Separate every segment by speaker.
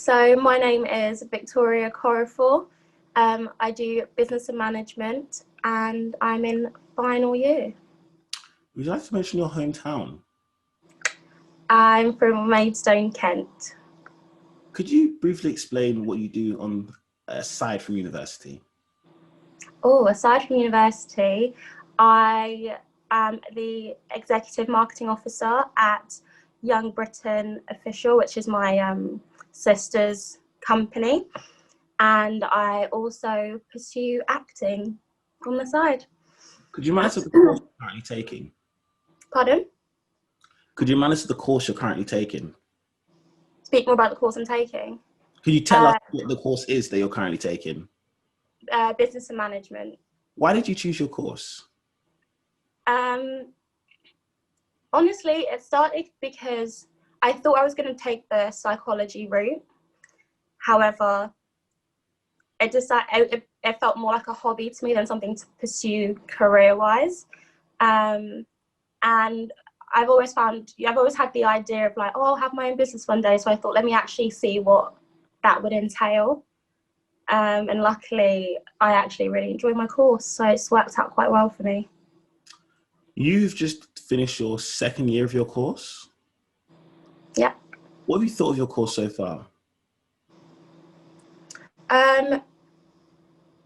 Speaker 1: So my name is Victoria Corafor. I do business and management and I'm in final year.
Speaker 2: Would you like to mention your hometown?
Speaker 1: I'm from Maidstone, Kent.
Speaker 2: Could you briefly explain what you do on aside from university?
Speaker 1: Oh, aside from university, I am the Executive Marketing Officer at Young Britain Official, which is my sister's company. And I also pursue acting on the side.
Speaker 2: Could you remind us of the course you're currently taking?
Speaker 1: Pardon?
Speaker 2: Could you remind us of the course you're currently taking?
Speaker 1: Speak more about the course I'm taking.
Speaker 2: Could you tell us what the course is that you're currently taking?
Speaker 1: Business and management.
Speaker 2: Why did you choose your course?
Speaker 1: Honestly, it started because I thought I was going to take the psychology route. However, it felt more like a hobby to me than something to pursue career-wise. And I've always had the idea of like, oh, I'll have my own business one day. So I thought, let me actually see what that would entail. And luckily, I actually really enjoyed my course. So it's worked out quite well for me.
Speaker 2: You've just finished your second year of your course?
Speaker 1: Yeah.
Speaker 2: What have you thought of your course so far?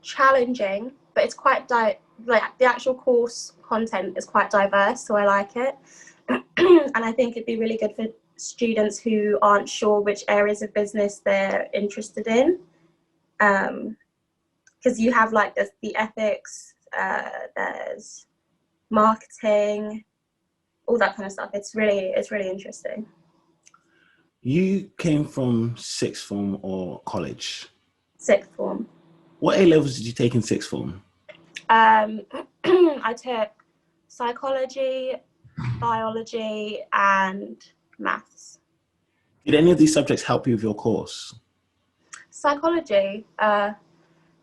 Speaker 1: Challenging, but it's quite like the actual course content is quite diverse, so I like it. And I think it'd be really good for students who aren't sure which areas of business they're interested in, because you have like there's the ethics, there's marketing, all that kind of stuff. It's really interesting.
Speaker 2: You came from sixth form or college?
Speaker 1: Sixth form.
Speaker 2: What A levels did you take in sixth form?
Speaker 1: I took psychology, biology, and maths.
Speaker 2: Did any of these subjects help you with your course?
Speaker 1: Psychology,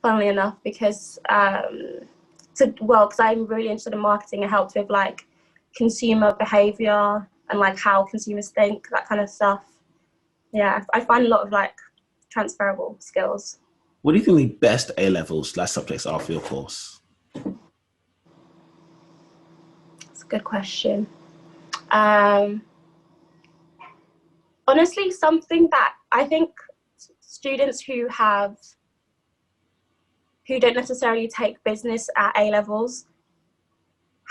Speaker 1: funnily enough, because I'm really interested in marketing. It helped with like consumer behavior and like how consumers think, that kind of stuff. Yeah, I find a lot of like transferable skills.
Speaker 2: What do you think the best A levels subjects are for your course?
Speaker 1: That's a good question. Honestly, something that I think students who don't necessarily take business at A levels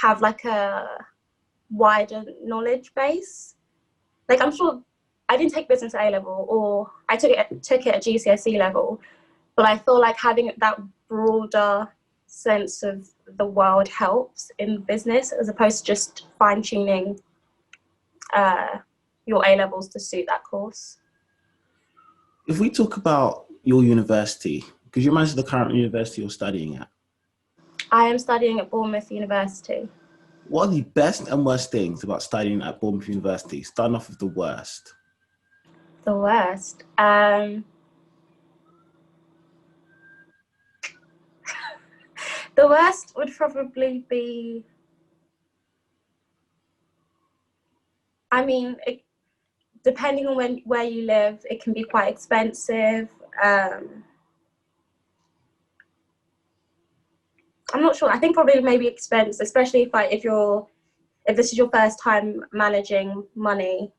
Speaker 1: have like a wider knowledge base. Like I'm sure I didn't take business at A level, or I took it at GCSE level, but I feel like having that broader sense of the world helps in business as opposed to just fine-tuning your A levels to suit that course.
Speaker 2: If we talk about your university, could you remind us of the current university you're studying at?
Speaker 1: I am studying at Bournemouth University.
Speaker 2: What are the best and worst things about studying at Bournemouth University? Starting off with the worst.
Speaker 1: The worst. The worst would probably be, I mean, depending on where you live, it can be quite expensive. I'm not sure. I think probably maybe expense, especially if this is your first time managing money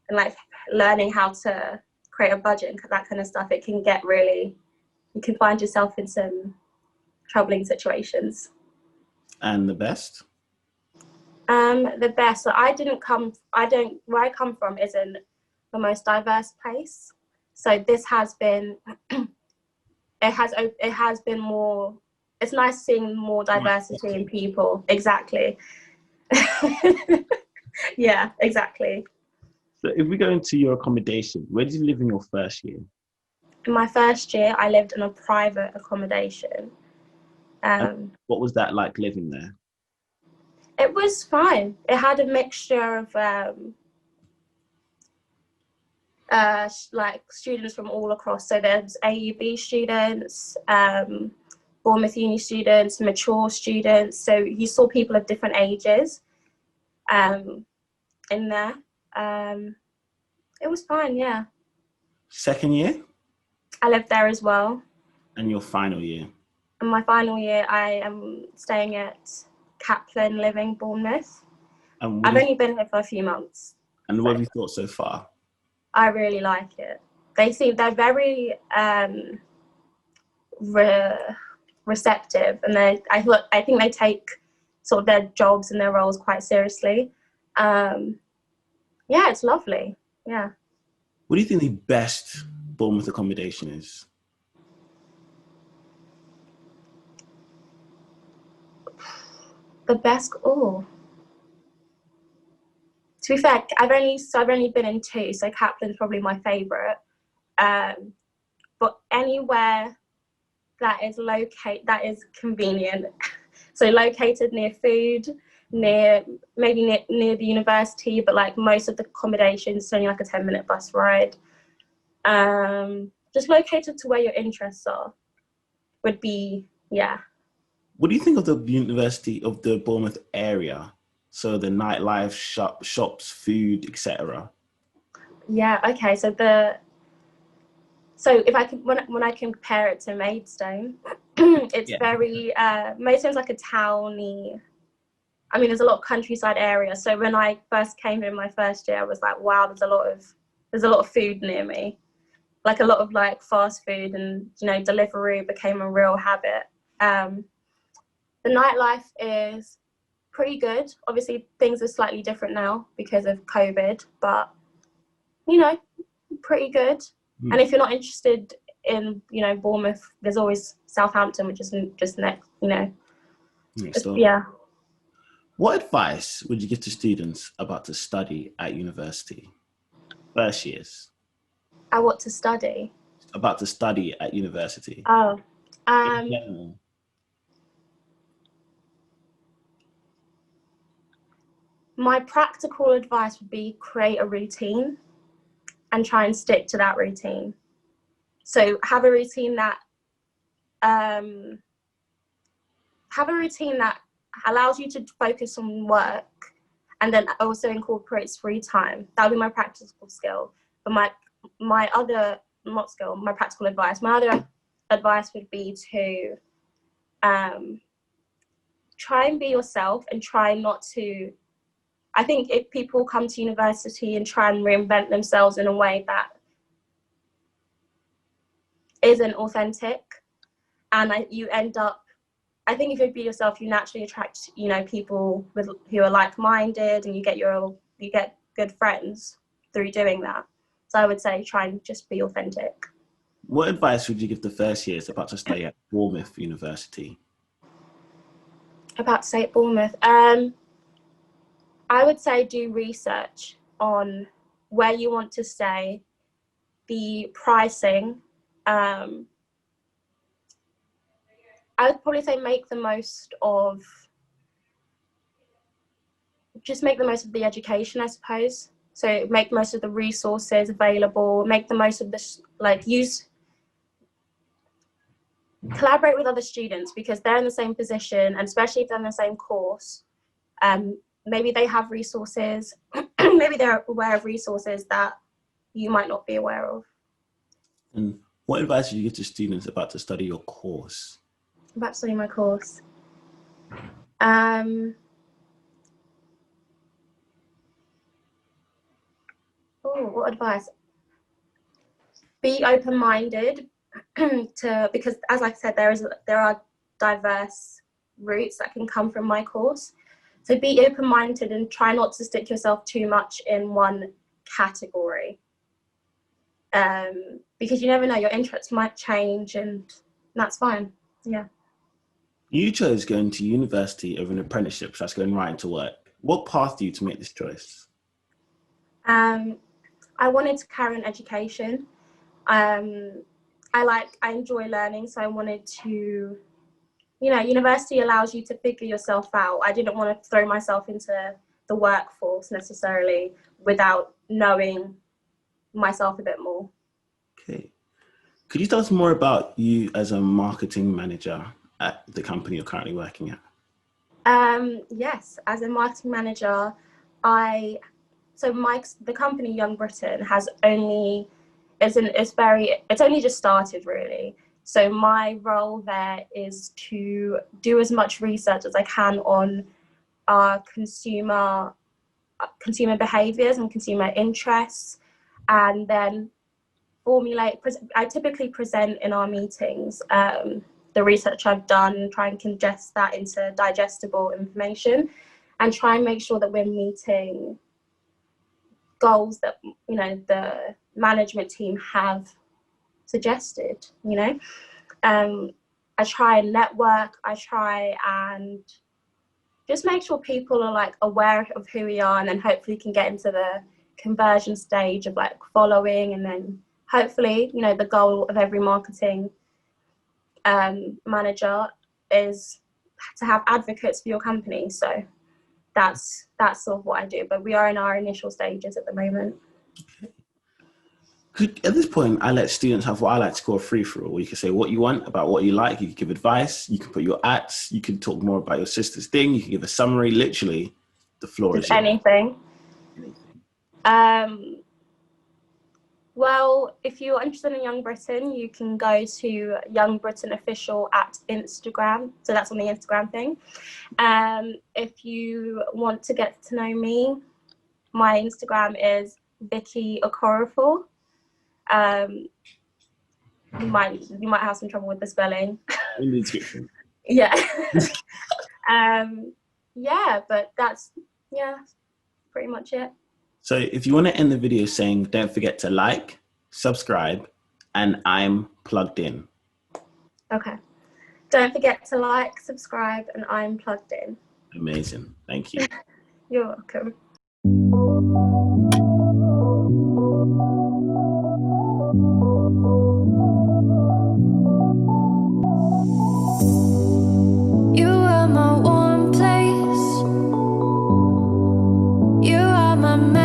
Speaker 1: and like learning how to create a budget and that kind of stuff. It can get you can find yourself in some troubling situations.
Speaker 2: And the best?
Speaker 1: The best. So where I come from isn't the most diverse place. So this has been, it has been more, it's nice seeing more diversity in people. Exactly. Yeah, exactly.
Speaker 2: So if we go into your accommodation, where did you live in your first year?
Speaker 1: In my first year, I lived in a private accommodation.
Speaker 2: What was that like living there?
Speaker 1: It was fine. It had a mixture of like students from all across. So there's AUB students, Bournemouth Uni students, mature students. So you saw people of different ages in there. It was fine, yeah.
Speaker 2: Second year?
Speaker 1: I live there as well.
Speaker 2: And your final year?
Speaker 1: In my final year, I am staying at Kaplan Living, Bournemouth.
Speaker 2: And
Speaker 1: I've only been here for a few months.
Speaker 2: and what
Speaker 1: So
Speaker 2: have you thought so far?
Speaker 1: I really like it. They're very receptive, and I think they take sort of their jobs and their roles quite seriously. Yeah, it's lovely. Yeah.
Speaker 2: What do you think the best Bournemouth accommodation is?
Speaker 1: The best. Oh, to be fair, I've only been in two, so Kaplan's probably my favourite. But anywhere that is convenient, so located near food, near the university, but like most of the accommodations, it's only like a 10-minute bus ride. Just located to where your interests are would be, yeah.
Speaker 2: What do you think of the University of the Bournemouth area? So the nightlife, shops, food, etc.
Speaker 1: Yeah, okay. So if I can, when I compare it to Maidstone, it's
Speaker 2: Yeah.
Speaker 1: very Maidstone's like a towny. I mean, there's a lot of countryside area. So when I first came here in my first year, I was like, wow, there's a lot of food near me. Like a lot of like fast food, and delivery became a real habit. The nightlife is pretty good. Obviously, things are slightly different now because of COVID, but pretty good. And if you're not interested in Bournemouth, there's always Southampton, which is just next.
Speaker 2: So
Speaker 1: Yeah.
Speaker 2: what advice would you give to students about to study at university? First years.
Speaker 1: I want to study.
Speaker 2: About to study at university.
Speaker 1: Oh,
Speaker 2: In general.
Speaker 1: my practical advice would be create a routine and try and stick to that routine. So have a routine that allows you to focus on work, and then also incorporates free time. That would be my practical skill. But my other not skill, my practical advice. My other advice would be to try and be yourself and try not to. I think if people come to university and try and reinvent themselves in a way that isn't authentic, and you end up, I think if you be yourself, you naturally attract, people who are like-minded, and you get good friends through doing that. So I would say try and just be authentic.
Speaker 2: What advice would you give the first years about to study at Bournemouth University?
Speaker 1: About to say at Bournemouth, I would say do research on where you want to stay, the pricing. I would probably say make the most of the education, I suppose. So make most of the resources available, make the most of this, collaborate with other students because they're in the same position, and especially if they're in the same course. Maybe they have resources, maybe they're aware of resources that you might not be aware of.
Speaker 2: And what advice would you give to students about to study your course?
Speaker 1: About to study my course. What advice? Be open-minded because, as I said, there are diverse routes that can come from my course. So be open-minded and try not to stick yourself too much in one category, because you never know, your interests might change, and that's fine. Yeah.
Speaker 2: You chose going to university over an apprenticeship, so that's going right into work. What path do you to make this choice?
Speaker 1: I wanted to carry on education. I enjoy learning, so I wanted to, university allows you to figure yourself out. I didn't want to throw myself into the workforce necessarily without knowing myself a bit more.
Speaker 2: Okay. Could you tell us more about you as a marketing manager at the company you're currently working at?
Speaker 1: Yes, as a marketing manager, the company Young Britain has only it's only just started really. So my role there is to do as much research as I can on our consumer behaviors and consumer interests, and then I typically present in our meetings the research I've done, try and congest that into digestible information, and try and make sure that we're meeting goals that, you know, the management team have suggested, you know. I try and network, I try and just make sure people are like aware of who we are, and then hopefully can get into the conversion stage of like following, and then hopefully, you know, the goal of every marketing manager is to have advocates for your company. So that's sort of what I do, but we are in our initial stages at the moment.
Speaker 2: At this point, I let students have what I like to call a free-for-all, where you can say what you want about what you like, you can give advice, you can put your ads, you can talk more about your sister's thing, you can give a summary, literally, the floor is yours.
Speaker 1: Anything. Well, if you're interested in Young Britain, you can go to Young Britain Official at Instagram. So that's on the Instagram thing. If you want to get to know me, my Instagram is Vicky Okorafor. You might have some trouble with the spelling.
Speaker 2: In the description.
Speaker 1: Yeah. Yeah, but that's pretty much it.
Speaker 2: So if you want to end the video saying, don't forget to like, subscribe, and I'm plugged in.
Speaker 1: Okay. Don't forget to like, subscribe, and I'm plugged in.
Speaker 2: Amazing. Thank you.
Speaker 1: You're welcome.